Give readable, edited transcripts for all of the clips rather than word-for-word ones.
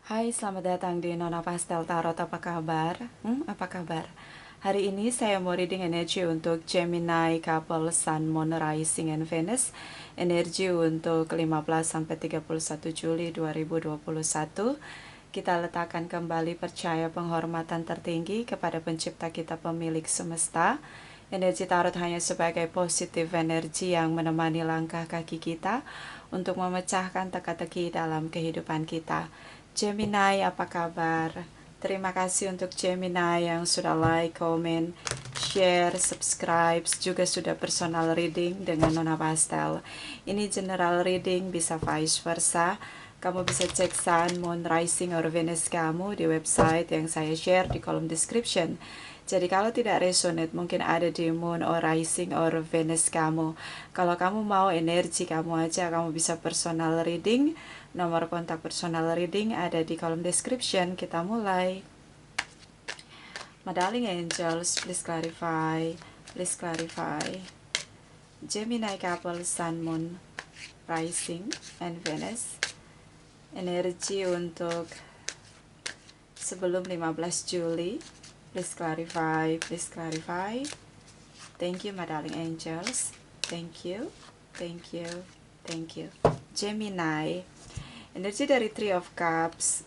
Hai, selamat datang di Nona Pastel Tarot. Apa kabar? Apa kabar? Hari ini saya mau reading energi untuk Gemini, couple, Sun, Moon, Rising, and Venus. Energi untuk 15-31 Juli 2021. Kita letakkan kembali percaya penghormatan tertinggi kepada pencipta kita, pemilik semesta. Energi tarot hanya sebagai positif energi yang menemani langkah kaki kita untuk memecahkan teka-teki dalam kehidupan kita. Gemini, apa kabar? Terima kasih untuk Gemini yang sudah like, comment, share, subscribe, juga sudah personal reading dengan Nona Pastel. Ini general reading, bisa vice versa. Kamu bisa cek Sun, Moon, Rising, or Venus kamu di website yang saya share di kolom description. Jadi kalau tidak resonate, mungkin ada di Moon or Rising or Venus kamu. Kalau kamu mau energi kamu aja, kamu bisa personal reading. Nomor kontak personal reading ada di kolom description. Kita mulai. My darling angels, please clarify. Please clarify. Gemini couple, Sun, Moon, Rising, and Venus. Energi untuk sebelum 15 Juli. Please clarify, please clarify. Thank you, my darling angels. Thank you, thank you, thank you. Gemini, energi dari Three of Cups,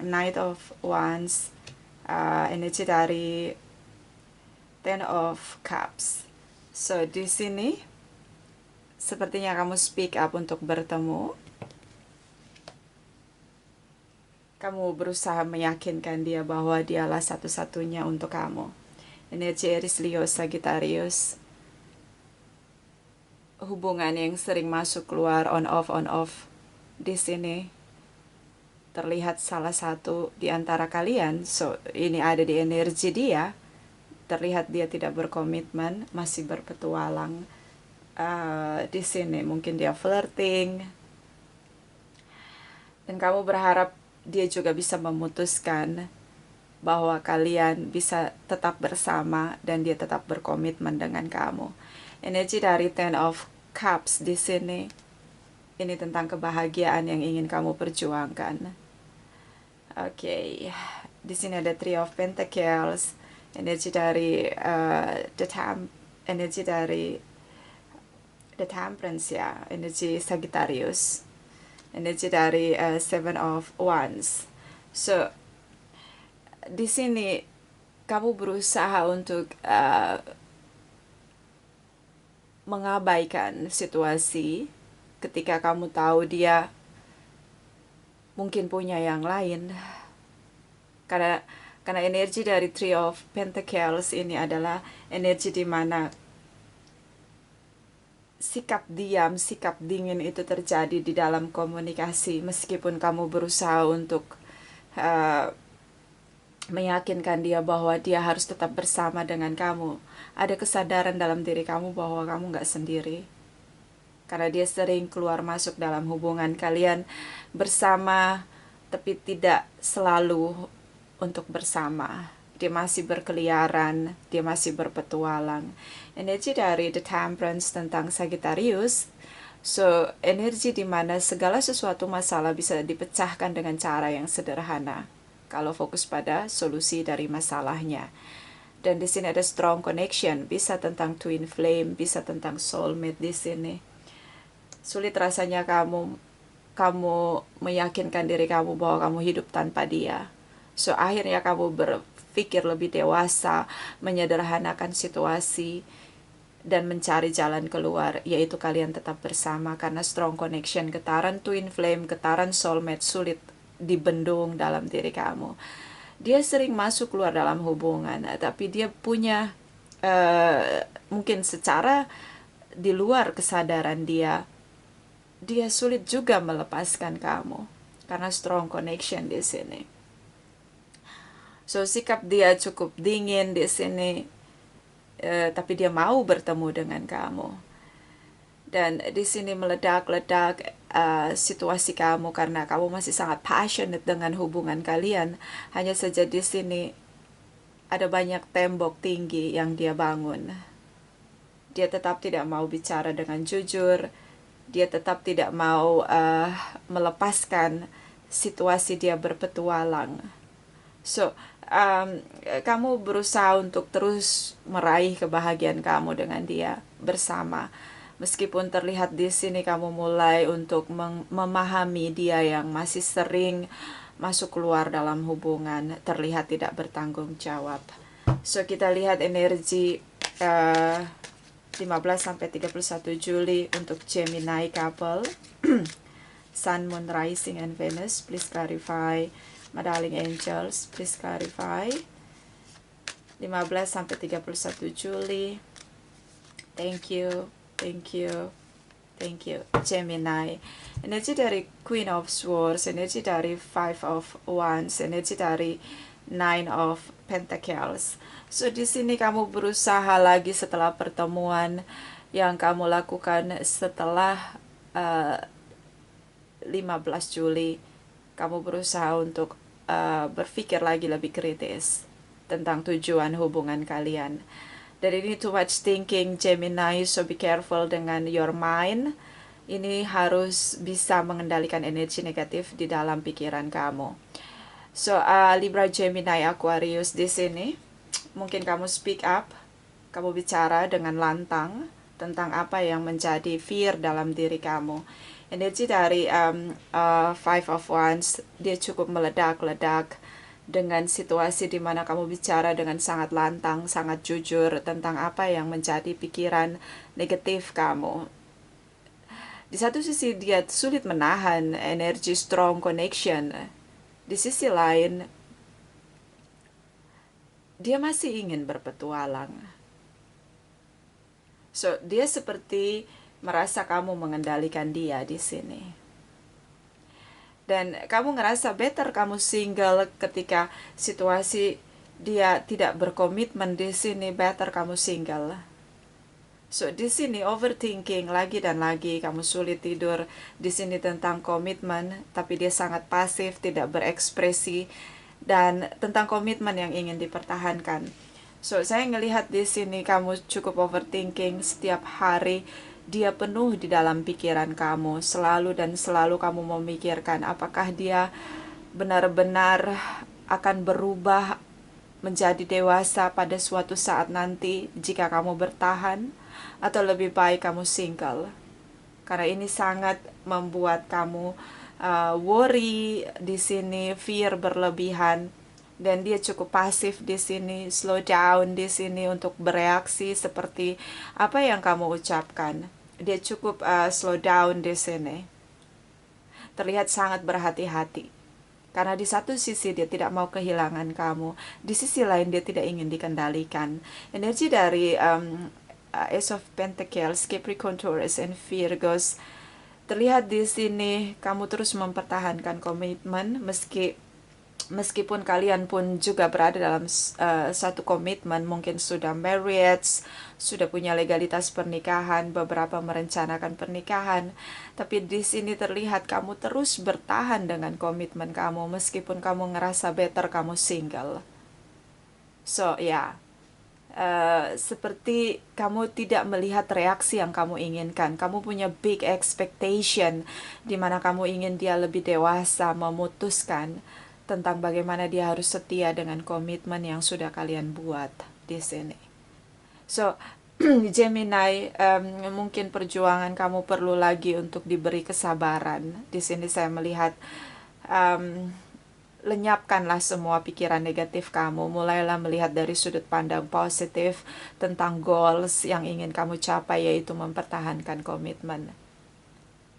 Knight of Wands, energi dari Ten of Cups. So di sini sepertinya kamu speak up untuk bertemu. Kamu berusaha meyakinkan dia bahwa dialah satu-satunya untuk kamu. Energi Aries, Leo, Sagittarius. Hubungan yang sering masuk keluar, on off di sini. Terlihat salah satu di antara kalian, so ini ada di energi dia. Terlihat dia tidak berkomitmen, masih berpetualang. Di sini mungkin dia flirting. Dan kamu berharap dia juga bisa memutuskan bahwa kalian bisa tetap bersama dan dia tetap berkomitmen dengan kamu. Energi dari Ten of Cups di sini, ini tentang kebahagiaan yang ingin kamu perjuangkan. Oke, di sini ada Three of Pentacles, energi dari energi dari The Temperance ya, energi Sagittarius, energi dari Seven of Wands. So di sini kamu berusaha untuk mengabaikan situasi ketika kamu tahu dia mungkin punya yang lain. Karena energi dari Three of Pentacles ini adalah energi di mana sikap diam, sikap dingin itu terjadi di dalam komunikasi. Meskipun kamu berusaha untuk meyakinkan dia bahwa dia harus tetap bersama dengan kamu, ada kesadaran dalam diri kamu bahwa kamu gak sendiri. Karena dia sering keluar masuk dalam hubungan kalian bersama, tapi tidak selalu untuk bersama. Dia masih berkeliaran, dia masih berpetualang. Energi dari The Temperance tentang Sagittarius. So, energi di mana segala sesuatu masalah bisa dipecahkan dengan cara yang sederhana. Kalau fokus pada solusi dari masalahnya. Dan di sini ada strong connection, bisa tentang twin flame, bisa tentang soulmate di sini. Sulit rasanya kamu meyakinkan diri kamu bahwa kamu hidup tanpa dia. So akhirnya kamu berpikir lebih dewasa, menyederhanakan situasi dan mencari jalan keluar, yaitu kalian tetap bersama. Karena strong connection, getaran twin flame, getaran soulmate sulit dibendung dalam diri kamu. Dia sering masuk keluar dalam hubungan, tapi dia punya mungkin secara di luar kesadaran dia sulit juga melepaskan kamu karena strong connection di sini. So sikap dia cukup dingin di sini, tapi dia mau bertemu dengan kamu. Dan di sini meledak-ledak situasi kamu karena kamu masih sangat passionate dengan hubungan kalian. Hanya saja di sini ada banyak tembok tinggi yang dia bangun. Dia tetap tidak mau bicara dengan jujur. Dia tetap tidak mau melepaskan situasi dia berpetualang. So, kamu berusaha untuk terus meraih kebahagiaan kamu dengan dia bersama. Meskipun terlihat di sini kamu mulai untuk memahami dia yang masih sering masuk keluar dalam hubungan, terlihat tidak bertanggung jawab. So, kita lihat energi 15-31 Juli untuk Gemini couple. Sun, Moon, Rising, and Venus. Please clarify. My darling angels, please clarify. 15-31 Juli. Thank you. Thank you. Thank you. Gemini. Energi dari Queen of Swords, energi dari Five of Wands, energi dari Nine of Pentacles. So di sini kamu berusaha lagi setelah pertemuan yang kamu lakukan setelah 15 Juli. Kamu berusaha untuk berpikir lagi lebih kritis tentang tujuan hubungan kalian. Dari ini too much thinking, Gemini, so be careful dengan your mind. Ini harus bisa mengendalikan energi negatif di dalam pikiran kamu. So, Libra, Gemini, Aquarius di sini, mungkin kamu speak up, kamu bicara dengan lantang tentang apa yang menjadi fear dalam diri kamu. Energi dari Five of Wands, dia cukup meledak-ledak dengan situasi di mana kamu bicara dengan sangat lantang, sangat jujur tentang apa yang menjadi pikiran negatif kamu. Di satu sisi dia sulit menahan energi strong connection. Di sisi lain, dia masih ingin berpetualang. So, dia seperti merasa kamu mengendalikan dia di sini. Dan kamu ngerasa better kamu single ketika situasi dia tidak berkomitmen di sini, better kamu single. So di sini overthinking lagi dan lagi, kamu sulit tidur di sini tentang komitmen, tapi dia sangat pasif, tidak berekspresi dan tentang komitmen yang ingin dipertahankan. So saya ngelihat di sini kamu cukup overthinking setiap hari. Dia penuh di dalam pikiran kamu, selalu dan selalu kamu memikirkan apakah dia benar-benar akan berubah menjadi dewasa pada suatu saat nanti jika kamu bertahan, atau lebih baik kamu single. Karena ini sangat membuat kamu worry di sini, fear berlebihan, dan dia cukup pasif di sini, slow down di sini untuk bereaksi seperti apa yang kamu ucapkan. Dia cukup slow down di sini. Terlihat sangat berhati-hati. Karena di satu sisi dia tidak mau kehilangan kamu, di sisi lain dia tidak ingin dikendalikan. Energi dari Ace of Pentacles, Capricorn, Taurus, and Virgos. Terlihat di sini kamu terus mempertahankan komitmen meskipun kalian pun juga berada dalam satu komitmen, mungkin sudah married, sudah punya legalitas pernikahan, beberapa merencanakan pernikahan, tapi di sini terlihat kamu terus bertahan dengan komitmen kamu meskipun kamu ngerasa better kamu single. So seperti kamu tidak melihat reaksi yang kamu inginkan. Kamu punya big expectation di mana kamu ingin dia lebih dewasa, memutuskan tentang bagaimana dia harus setia dengan komitmen yang sudah kalian buat di sini. So, Gemini, mungkin perjuangan kamu perlu lagi untuk diberi kesabaran. Di sini saya melihat lenyapkanlah semua pikiran negatif kamu. Mulailah melihat dari sudut pandang positif tentang goals yang ingin kamu capai, yaitu mempertahankan komitmen.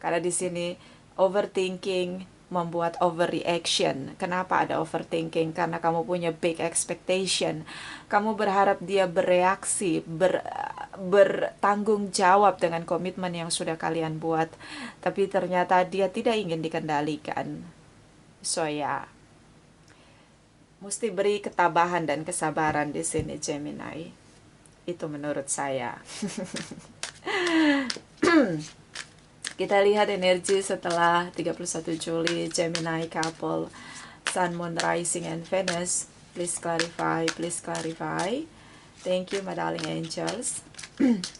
Karena di sini overthinking membuat overreaction. Kenapa ada overthinking? Karena kamu punya big expectation. Kamu berharap dia bereaksi, bertanggung jawab dengan komitmen yang sudah kalian buat. Tapi ternyata dia tidak ingin dikendalikan. So mesti beri ketabahan dan kesabaran di sini, Gemini. Itu menurut saya. Kita lihat energi setelah 31 Juli, Gemini couple, Sun, Moon, Rising, and Venus. Please clarify, please clarify. Thank you, my darling angels.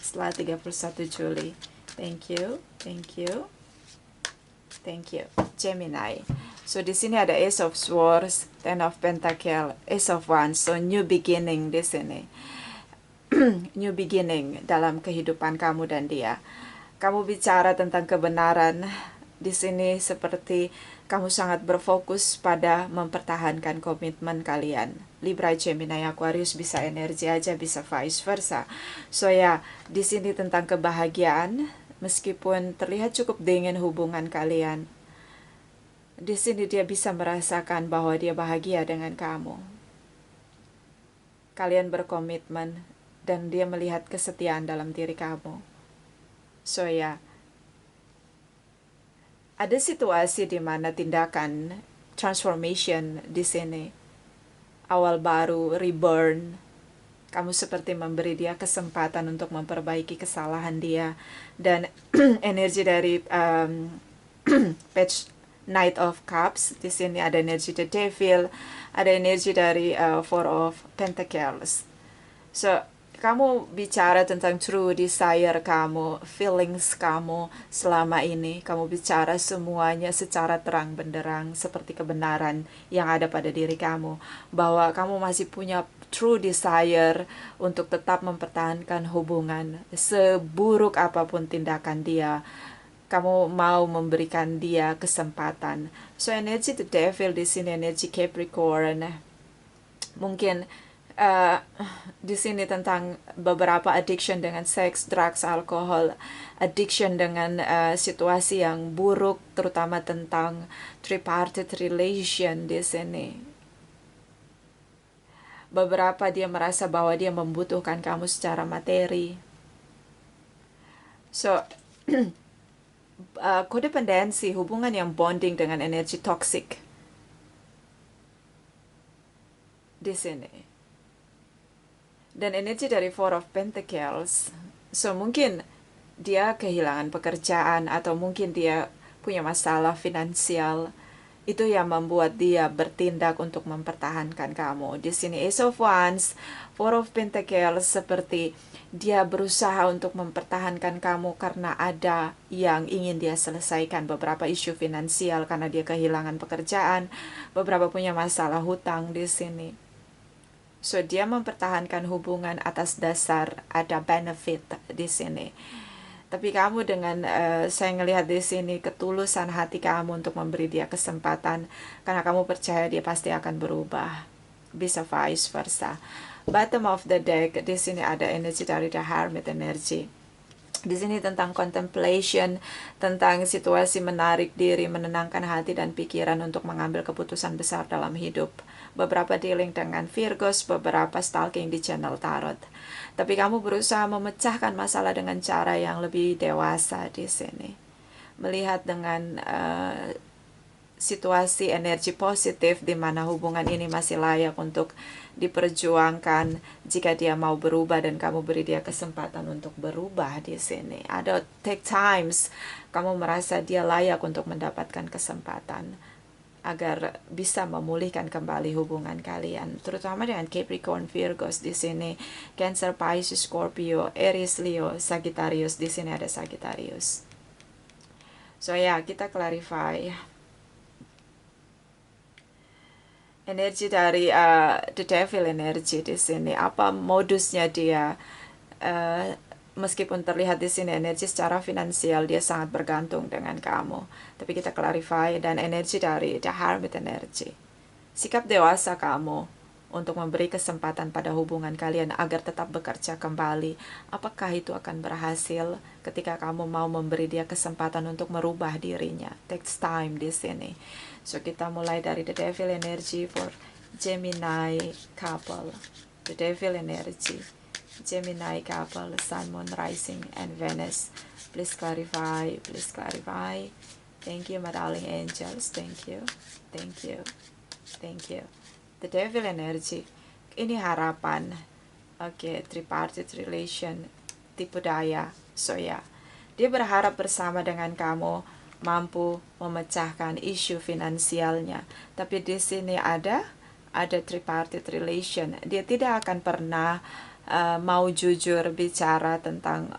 Setelah 31 Juli. Thank you, thank you, thank you. Gemini. So di sini ada Ace of Swords, Ten of Pentacle, Ace of Wands. So new beginning di sini. New beginning dalam kehidupan kamu dan dia. Kamu bicara tentang kebenaran di sini seperti kamu sangat berfokus pada mempertahankan komitmen kalian. Libra, Gemini, Aquarius bisa energi aja, bisa vice versa. So ya, di sini tentang kebahagiaan, meskipun terlihat cukup dingin hubungan kalian, di sini dia bisa merasakan bahwa dia bahagia dengan kamu. Kalian berkomitmen dan dia melihat kesetiaan dalam diri kamu. So ya, ada situasi di mana tindakan transformation di sini, awal baru, reborn. Kamu seperti memberi dia kesempatan untuk memperbaiki kesalahan dia. Dan energi dari page Knight of Cups, di sini ada energi The Devil, ada energi dari Four of Pentacles. So, kamu bicara tentang true desire kamu, feelings kamu selama ini. Kamu bicara semuanya secara terang benderang seperti kebenaran yang ada pada diri kamu. Bahwa kamu masih punya true desire untuk tetap mempertahankan hubungan. Seburuk apapun tindakan dia, kamu mau memberikan dia kesempatan. So energi The Devil di sini energi Capricorn. Mungkin di sini tentang beberapa addiction dengan seks, drugs, alkohol, addiction dengan situasi yang buruk, terutama tentang tripartite relation di sini. Beberapa dia merasa bahwa dia membutuhkan kamu secara materi. So, kodependensi, hubungan yang bonding dengan energi toxic di sini. Dan energi dari Four of Pentacles, so mungkin dia kehilangan pekerjaan atau mungkin dia punya masalah finansial. Itu yang membuat dia bertindak untuk mempertahankan kamu. Di sini Ace of Wands, Four of Pentacles, seperti dia berusaha untuk mempertahankan kamu karena ada yang ingin dia selesaikan. Beberapa isu finansial karena dia kehilangan pekerjaan, beberapa punya masalah hutang di sini. So dia mempertahankan hubungan atas dasar ada benefit di sini. Tapi kamu dengan saya ngelihat di sini ketulusan hati kamu untuk memberi dia kesempatan karena kamu percaya dia pasti akan berubah. Bisa vice versa. Bottom of the deck di sini ada energi dari The Hermit energy. Di sini tentang contemplation, tentang situasi menarik diri, menenangkan hati dan pikiran untuk mengambil keputusan besar dalam hidup. Beberapa dealing dengan Virgos, beberapa stalking di channel tarot. Tapi kamu berusaha memecahkan masalah dengan cara yang lebih dewasa di sini. Melihat dengan situasi energi positif di mana hubungan ini masih layak untuk diperjuangkan jika dia mau berubah dan kamu beri dia kesempatan untuk berubah di sini. Ada take times kamu merasa dia layak untuk mendapatkan kesempatan agar bisa memulihkan kembali hubungan kalian, terutama dengan Capricorn, Virgos di sini, Cancer, Pisces, Scorpio, Aries, Leo, Sagittarius. Di sini ada Sagittarius. So ya, kita clarify energi dari The Devil energy di sini. Apa modusnya dia? Meskipun terlihat di sini energi secara finansial dia sangat bergantung dengan kamu, tapi kita clarify. Dan energi dari The Hermit energy, sikap dewasa kamu untuk memberi kesempatan pada hubungan kalian agar tetap bekerja kembali. Apakah itu akan berhasil ketika kamu mau memberi dia kesempatan untuk merubah dirinya? Takes time di sini. So kita mulai dari The Devil energy for Gemini couple. The Devil energy, Gemini couple, Sun, Moon, Rising, and Venus. Please clarify, please clarify. Thank you, my darling angels. Thank you, thank you, thank you. The Devil energy, ini harapan. Oke, tripartite relation, tipu daya. So ya, dia berharap bersama dengan kamu mampu memecahkan isu finansialnya. Tapi di sini ada tripartite relation. Dia tidak akan pernah mau jujur bicara tentang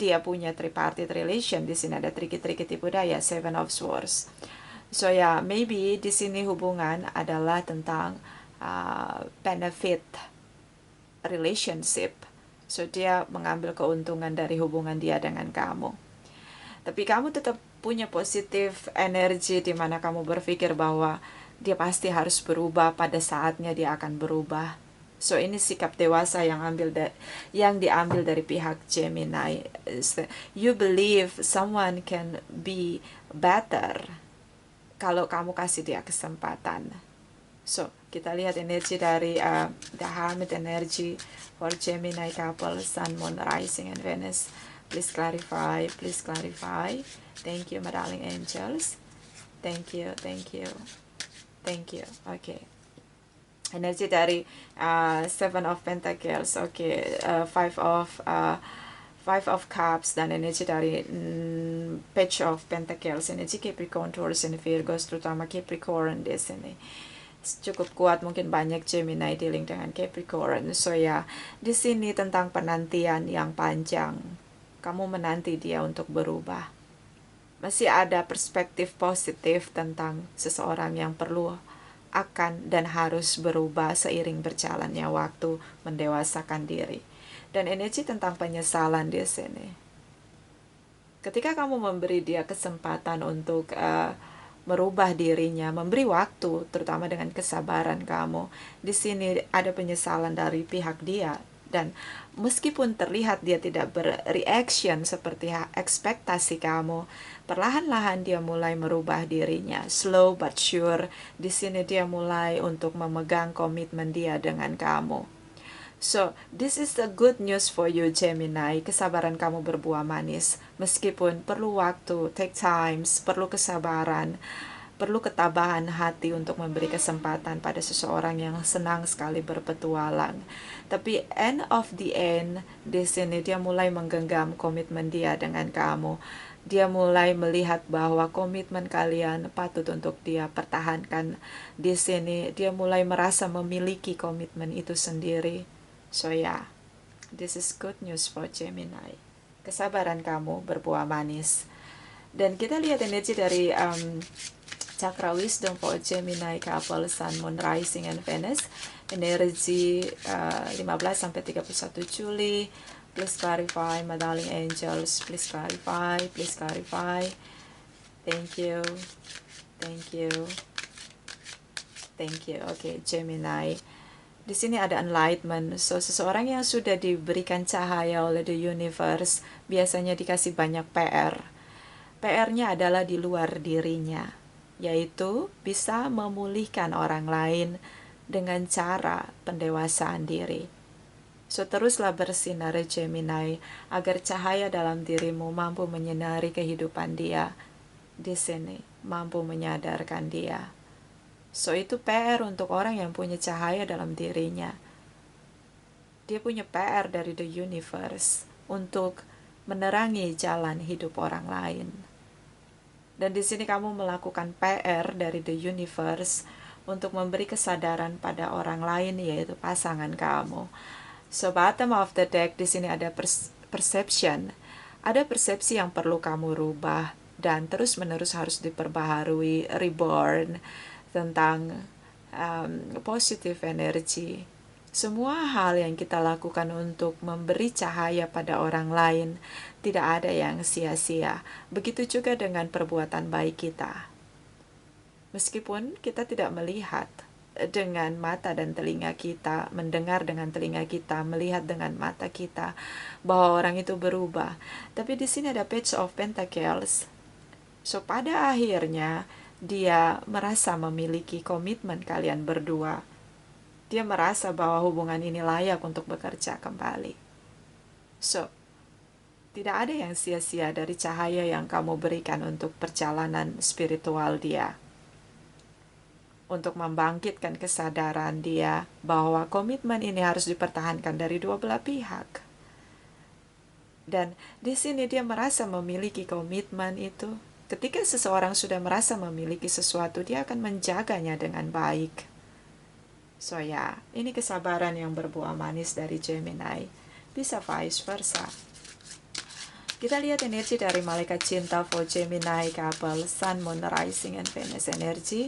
dia punya tripartite relation. Di sini ada triki-triki tipu daya, Seven of Swords. So ya, maybe di sini hubungan adalah tentang benefit relationship. So dia mengambil keuntungan dari hubungan dia dengan kamu. Tapi kamu tetap punya positif energi di mana kamu berpikir bahwa dia pasti harus berubah, pada saatnya dia akan berubah. So ini sikap dewasa yang diambil dari pihak Gemini. You believe someone can be better kalau kamu kasih dia kesempatan. So kita lihat energi dari the Hermit energy for Gemini couple, Sun, Moon, Rising, and Venus. Please clarify, please clarify. Thank you, my darling angels. Thank you, thank you, thank you. Okay. Energi dari Seven of Pentacles, okay, Five of Cups, dan energi dari Page of Pentacles, energi Capricorn, Taurus, and Virgos, terutama Capricorn di sini. Cukup kuat, mungkin banyak Gemini dealing dengan Capricorn. So ya, di sini tentang penantian yang panjang. Kamu menanti dia untuk berubah. Masih ada perspektif positif tentang seseorang yang perlu akan dan harus berubah seiring berjalannya waktu, mendewasakan diri. Dan energi tentang penyesalan di sini. Ketika kamu memberi dia kesempatan untuk merubah dirinya, memberi waktu, terutama dengan kesabaran kamu, di sini ada penyesalan dari pihak dia. Dan meskipun terlihat dia tidak bereaction seperti ekspektasi kamu, perlahan-lahan dia mulai merubah dirinya, slow but sure. Di sini dia mulai untuk memegang komitmen dia dengan kamu. So, this is the good news for you, Gemini. Kesabaran kamu berbuah manis. Meskipun perlu waktu, take times, perlu kesabaran, perlu ketabahan hati untuk memberi kesempatan pada seseorang yang senang sekali berpetualang. Tapi end of the end, di sini dia mulai menggenggam komitmen dia dengan kamu. Dia mulai melihat bahwa komitmen kalian patut untuk dia pertahankan. Di sini dia mulai merasa memiliki komitmen itu sendiri. So yeah, this is good news for Gemini. Kesabaran kamu berbuah manis. Dan kita lihat energi dari Chakra Wisdom for Gemini couple, Sun, Moon, Rising, and Venus. Energi 15-31 Juli. Please clarify, my darling angels. Please clarify, please clarify. Thank you. Thank you. Thank you. Okay, Gemini. Di sini ada enlightenment. So, seseorang yang sudah diberikan cahaya oleh the universe biasanya dikasih banyak PR. PR-nya adalah di luar dirinya, yaitu bisa memulihkan orang lain dengan cara pendewasaan diri. So, teruslah bersinar Gemini agar cahaya dalam dirimu mampu menyinari kehidupan dia. Di sini mampu menyadarkan dia. So, itu PR untuk orang yang punya cahaya dalam dirinya. Dia punya PR dari the universe untuk menerangi jalan hidup orang lain. Dan di sini kamu melakukan PR dari the universe untuk memberi kesadaran pada orang lain, yaitu pasangan kamu. So, bottom of the deck, di sini ada perception. Ada persepsi yang perlu kamu rubah dan terus-menerus harus diperbaharui, reborn, tentang positive energy. Semua hal yang kita lakukan untuk memberi cahaya pada orang lain tidak ada yang sia-sia. Begitu juga dengan perbuatan baik kita. Meskipun kita tidak melihat dengan mata dan telinga kita, mendengar dengan telinga kita, melihat dengan mata kita bahwa orang itu berubah. Tapi di sini ada Page of Pentacles. So, pada akhirnya dia merasa memiliki komitmen kalian berdua. Dia merasa bahwa hubungan ini layak untuk bekerja kembali. So, tidak ada yang sia-sia dari cahaya yang kamu berikan untuk perjalanan spiritual dia. Untuk membangkitkan kesadaran dia bahwa komitmen ini harus dipertahankan dari dua belah pihak. Dan di sini dia merasa memiliki komitmen itu. Ketika seseorang sudah merasa memiliki sesuatu, dia akan menjaganya dengan baik. So ya, ini kesabaran yang berbuah manis dari Gemini. Bisa vice versa. Kita lihat energi dari malaikat cinta for Gemini couple, Sun, Moon, Rising, and Venus energi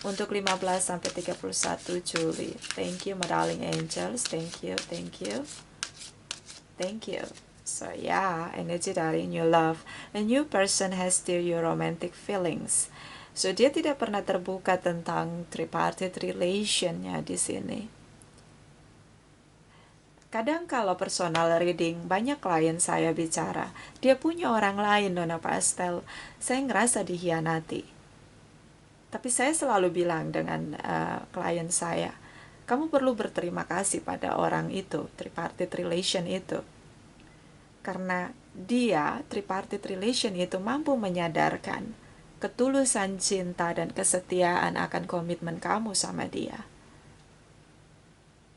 untuk 15-31 Juli. Thank you, my darling angels. Thank you, thank you, thank you. So yeah, energi dari new love. A new person has still your romantic feelings. So dia tidak pernah terbuka tentang tripartite relationnya di sini. Kadang kalau personal reading, banyak klien saya bicara, dia punya orang lain, Nona Pastel. Saya ngerasa dihianati. Tapi saya selalu bilang dengan klien saya, kamu perlu berterima kasih pada orang itu, tripartite relation itu. Karena dia, tripartite relation itu mampu menyadarkan ketulusan cinta dan kesetiaan akan komitmen kamu sama dia.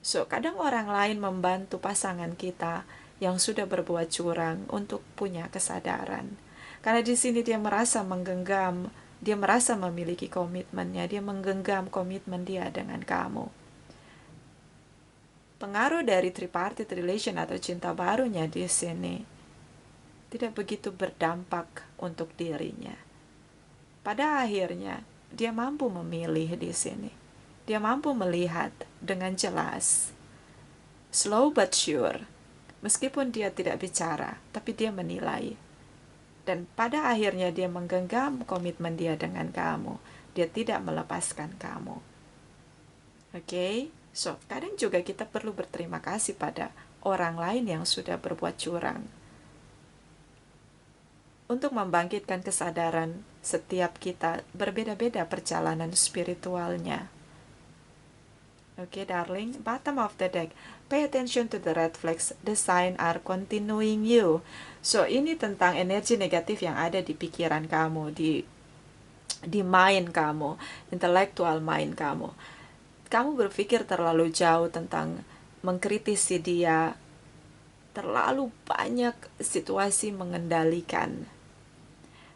So, kadang orang lain membantu pasangan kita yang sudah berbuat curang untuk punya kesadaran. Karena di sini dia merasa menggenggam, dia merasa memiliki komitmennya, dia menggenggam komitmen dia dengan kamu. Pengaruh dari tripartite relation atau cinta barunya di sini tidak begitu berdampak untuk dirinya. Pada akhirnya, dia mampu memilih di sini. Dia mampu melihat dengan jelas. Slow but sure. Meskipun dia tidak bicara, tapi dia menilai. Dan pada akhirnya dia menggenggam komitmen dia dengan kamu. Dia tidak melepaskan kamu. Oke? So, kadang juga kita perlu berterima kasih pada orang lain yang sudah berbuat curang. Untuk membangkitkan kesadaran setiap kita berbeda-beda perjalanan spiritualnya. Oke, darling, bottom of the deck. Pay attention to the red flags. The sign are continuing you. So, ini tentang energi negatif yang ada di pikiran kamu, di mind kamu, intellectual mind kamu. Kamu berpikir terlalu jauh tentang mengkritisi dia, terlalu banyak situasi mengendalikan.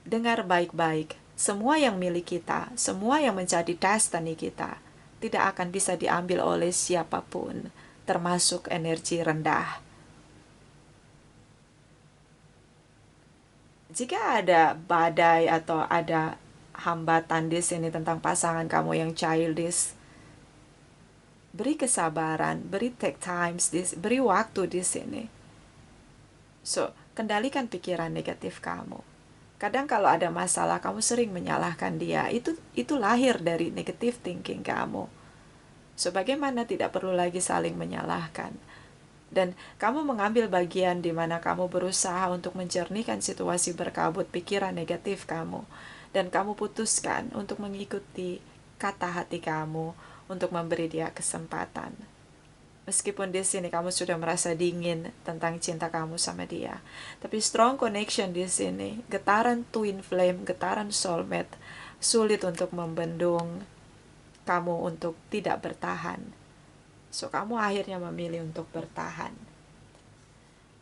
Dengar baik-baik, semua yang milik kita, semua yang menjadi destiny kita, tidak akan bisa diambil oleh siapapun, termasuk energi rendah. Jika ada badai atau ada hambatan di sini tentang pasangan kamu yang childish, beri kesabaran, beri take times, beri waktu di sini. So, kendalikan pikiran negatif kamu. Kadang kalau ada masalah, kamu sering menyalahkan dia. Itu lahir dari negative thinking kamu. So, bagaimana tidak perlu lagi saling menyalahkan. Dan kamu mengambil bagian di mana kamu berusaha untuk menjernihkan situasi berkabut pikiran negatif kamu. Dan kamu putuskan untuk mengikuti kata hati kamu, untuk memberi dia kesempatan. Meskipun di sini kamu sudah merasa dingin tentang cinta kamu sama dia, tapi strong connection di sini, getaran twin flame, getaran soulmate, sulit untuk membendung kamu untuk tidak bertahan. So, kamu akhirnya memilih untuk bertahan.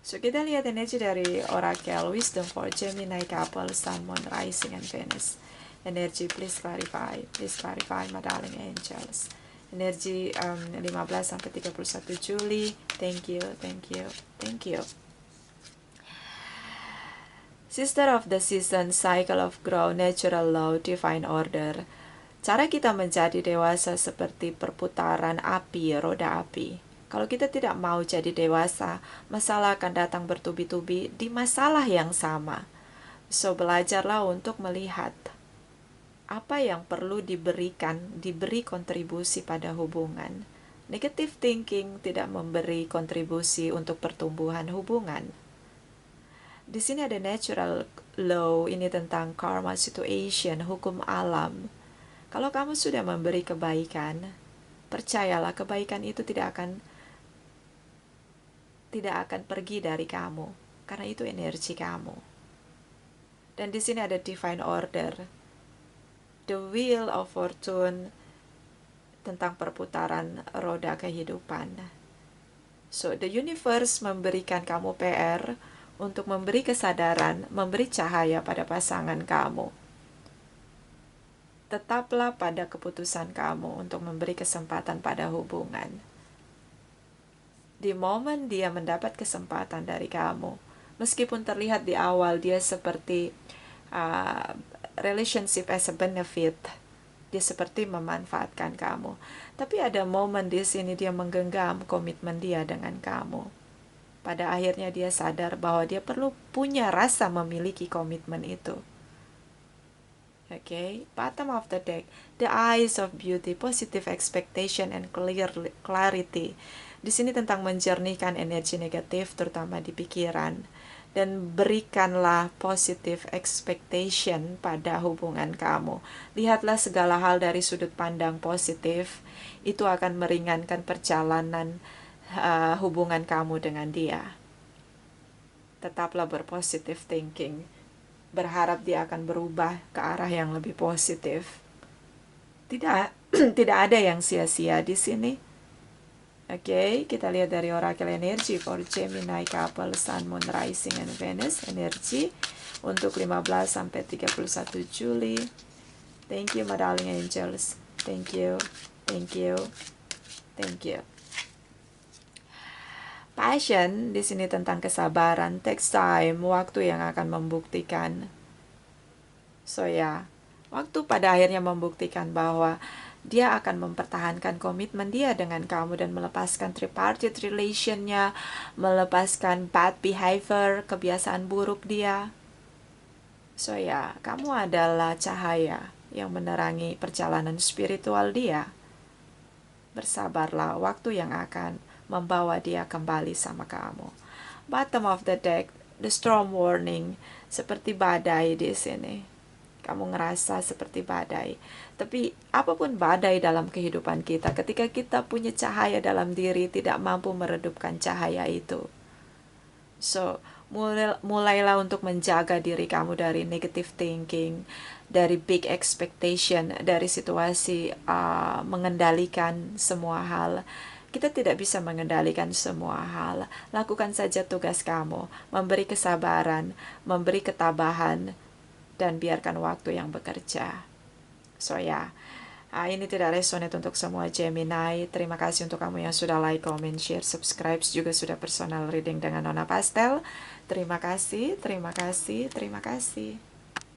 So, kita lihat energi dari Oracle Wisdom for Gemini couple, Sun, Moon, Rising, and Venus. Energi, please clarify, my darling angels. Energi 15-31 Juli. Thank you, thank you, thank you. Sister of the season, cycle of growth, natural law, divine order. Cara kita menjadi dewasa seperti perputaran api, roda api. Kalau kita tidak mau jadi dewasa, masalah akan datang bertubi-tubi di masalah yang sama. So, belajarlah untuk melihat apa yang perlu diberi kontribusi pada hubungan. Negative thinking tidak memberi kontribusi untuk pertumbuhan hubungan. Di sini ada natural law, ini tentang karma situation, hukum alam. Kalau kamu sudah memberi kebaikan, percayalah kebaikan itu tidak akan pergi dari kamu, karena itu energi kamu. Dan di sini ada divine order, the wheel of fortune, tentang perputaran roda kehidupan. So, the universe memberikan kamu PR untuk memberi kesadaran, memberi cahaya pada pasangan kamu. Tetaplah pada keputusan kamu untuk memberi kesempatan pada hubungan. Di momen dia mendapat kesempatan dari kamu, Meskipun terlihat di awal dia seperti relationship as a benefit, dia seperti memanfaatkan kamu. Tapi ada momen di sini dia menggenggam komitmen dia dengan kamu. Pada akhirnya dia sadar bahwa dia perlu punya rasa memiliki komitmen itu. Okay, bottom of the deck, the eyes of beauty, positive expectation and clarity. Di sini tentang menjernihkan energi negatif, terutama di pikiran, dan berikanlah positive expectation pada hubungan kamu. Lihatlah segala hal dari sudut pandang positif, itu akan meringankan perjalanan hubungan kamu dengan dia. Tetaplah berpositive thinking. Berharap dia akan berubah ke arah yang lebih positif. Tidak tidak ada yang sia-sia di sini. Oke, kita lihat dari oracle energi for Gemini couple Sun, Moon, Rising, and Venus. Energi untuk 15 sampai 31 Juli. Thank you, my darling angels. Thank you, thank you, thank you. Passion di sini tentang kesabaran, takes time, waktu yang akan membuktikan. So ya, waktu pada akhirnya membuktikan bahwa dia akan mempertahankan komitmen dia dengan kamu dan melepaskan tripartite relationnya, melepaskan bad behavior, kebiasaan buruk dia. So ya, kamu adalah cahaya yang menerangi perjalanan spiritual dia. Bersabarlah, waktu yang akan membawa dia kembali sama kamu. Bottom of the deck, the storm warning, seperti badai di sini. Kamu ngerasa seperti badai. Tapi apapun badai dalam kehidupan kita, ketika kita punya cahaya dalam diri, tidak mampu meredupkan cahaya itu. So, mulailah untuk menjaga diri kamu dari negative thinking, dari big expectation, dari situasi mengendalikan semua hal. Kita tidak bisa mengendalikan semua hal. Lakukan saja tugas kamu, memberi kesabaran, memberi ketabahan, dan biarkan waktu yang bekerja. So ya, ini tidak resonate untuk semua Gemini. Terima kasih untuk kamu yang sudah like, comment, share, subscribe, juga sudah personal reading dengan Nona Pastel. Terima kasih, terima kasih, terima kasih.